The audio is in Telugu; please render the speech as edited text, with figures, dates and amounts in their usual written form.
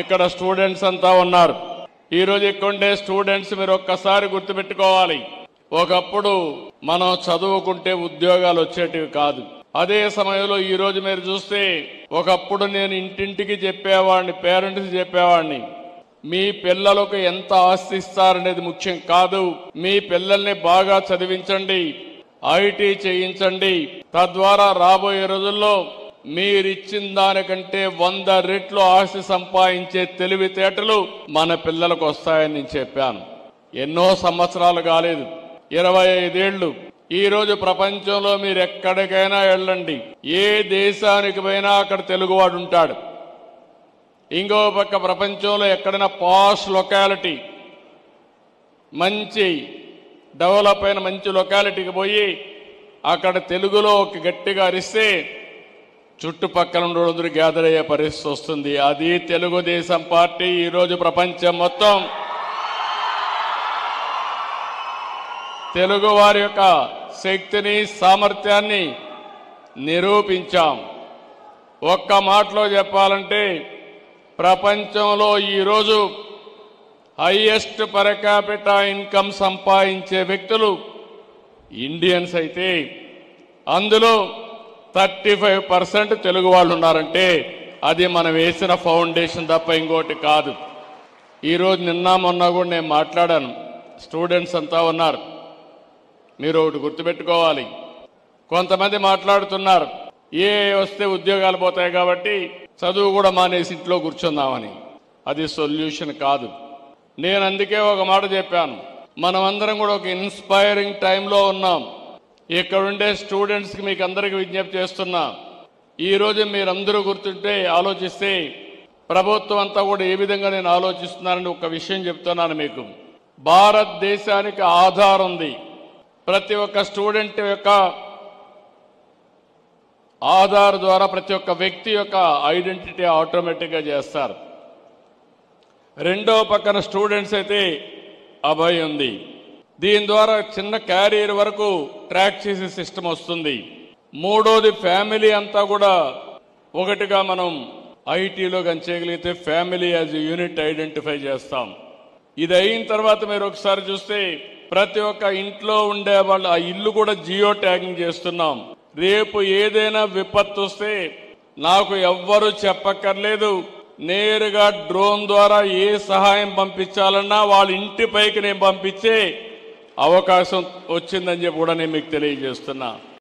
ఇక్కడ స్టూడెంట్స్ అంతా ఉన్నారు. ఈరోజు ఇక్కడ ఉండే స్టూడెంట్స్ మీరు ఒక్కసారి గుర్తుపెట్టుకోవాలి. ఒకప్పుడు మనం చదువుకుంటే ఉద్యోగాలు వచ్చేటివి కాదు. అదే సమయంలో ఈ రోజు మీరు చూస్తే ఒకప్పుడు నేను ఇంటింటికి చెప్పేవాడిని, పేరెంట్స్ చెప్పేవాడిని, మీ పిల్లలకు ఎంత ఆస్తి ఇస్తారనేది ముఖ్యం కాదు, మీ పిల్లల్ని బాగా చదివించండి, ఐటీ చేయించండి, తద్వారా రాబోయే రోజుల్లో మీరిచ్చిన దానికంటే 100 రెట్లు ఆస్తి సంపాదించే తెలివితేటలు మన పిల్లలకు వస్తాయని నేను చెప్పాను. ఎన్నో సంవత్సరాలు కాలేదు, 25 ఏళ్లు. ఈ రోజు ప్రపంచంలో మీరు ఎక్కడికైనా వెళ్ళండి, ఏ దేశానికి పోయినా అక్కడ తెలుగువాడు ఉంటాడు. ఇంకో పక్క ప్రపంచంలో ఎక్కడైనా పాష్ లొకాలిటీ, మంచి డెవలప్ అయిన మంచి లొకాలిటీకి పోయి అక్కడ తెలుగులో ఒక గట్టిగా అరిస్తే చుట్టుపక్కల ఉండేందరూ గ్యాదర్ అయ్యే పరిస్థితి వస్తుంది. అది తెలుగుదేశం పార్టీ ఈరోజు ప్రపంచం మొత్తం తెలుగు వారి యొక్క శక్తిని, సామర్థ్యాన్ని నిరూపించాం. ఒక్క మాటలో చెప్పాలంటే ప్రపంచంలో ఈరోజు హైయెస్ట్ పర్ క్యాపిటా ఇన్కమ్ సంపాదించే వ్యక్తులు ఇండియన్స్ అయితే అందులో 35% తెలుగు వాళ్ళు ఉన్నారంటే అది మనం వేసిన ఫౌండేషన్ తప్ప ఇంకోటి కాదు. ఈరోజు నిన్న మొన్న కూడా నేను మాట్లాడాను, స్టూడెంట్స్ అంతా ఉన్నారు. మీరు ఒకటి గుర్తుపెట్టుకోవాలి, కొంతమంది మాట్లాడుతున్నారు ఏ వస్తే ఉద్యోగాలు పోతాయి కాబట్టి చదువు కూడా మానేసి ఇంట్లో కూర్చుందామని. అది సొల్యూషన్ కాదు. నేను అందుకే ఒక మాట చెప్పాను, మనమందరం కూడా ఒక ఇన్స్పైరింగ్ టైంలో ఉన్నాం. ఇక్కడుండే స్టూడెంట్స్కి మీకు అందరికీ విజ్ఞప్తి చేస్తున్నా, ఈరోజు మీరందరూ గుర్తుంటే ఆలోచిస్తే ప్రభుత్వం అంతా కూడా ఏ విధంగా నేను ఆలోచిస్తున్నానని ఒక విషయం చెప్తున్నాను మీకు. భారతదేశానికి ఆధార్ ఉంది. ప్రతి ఒక్క స్టూడెంట్ యొక్క ఆధార్ ద్వారా ప్రతి ఒక్క వ్యక్తి యొక్క ఐడెంటిటీ ఆటోమేటిక్గా చేస్తారు. రెండో పక్కన స్టూడెంట్స్ అయితే అభయ్ ఉంది. దీని ద్వారా చిన్న క్యారియర్ వరకు ట్రాక్ చేసే సిస్టమ్ వస్తుంది. మూడోది ఫ్యామిలీ అంతా కూడా ఒకటిగా మనం ఐటీలో గంచేయగలిగితే ఫ్యామిలీ యాజ్ యూనిట్ ఐడెంటిఫై చేస్తాం. ఇది అయిన తర్వాత మీరు ఒకసారి చూస్తే ప్రతి ఒక్క ఇంట్లో ఉండే వాళ్ళు ఆ ఇల్లు కూడా జియో ట్యాగింగ్ చేస్తున్నాం. రేపు ఏదైనా విపత్తు వస్తే నాకు ఎవ్వరూ చెప్పక్కర్లేదు, నేరుగా డ్రోన్ ద్వారా ఏ సహాయం పంపించాలన్నా వాళ్ళ ఇంటిపైకి నేను పంపించే అవకాశం వచ్చిందని చెప్పి కూడా నేను మీకు తెలియజేస్తున్నా.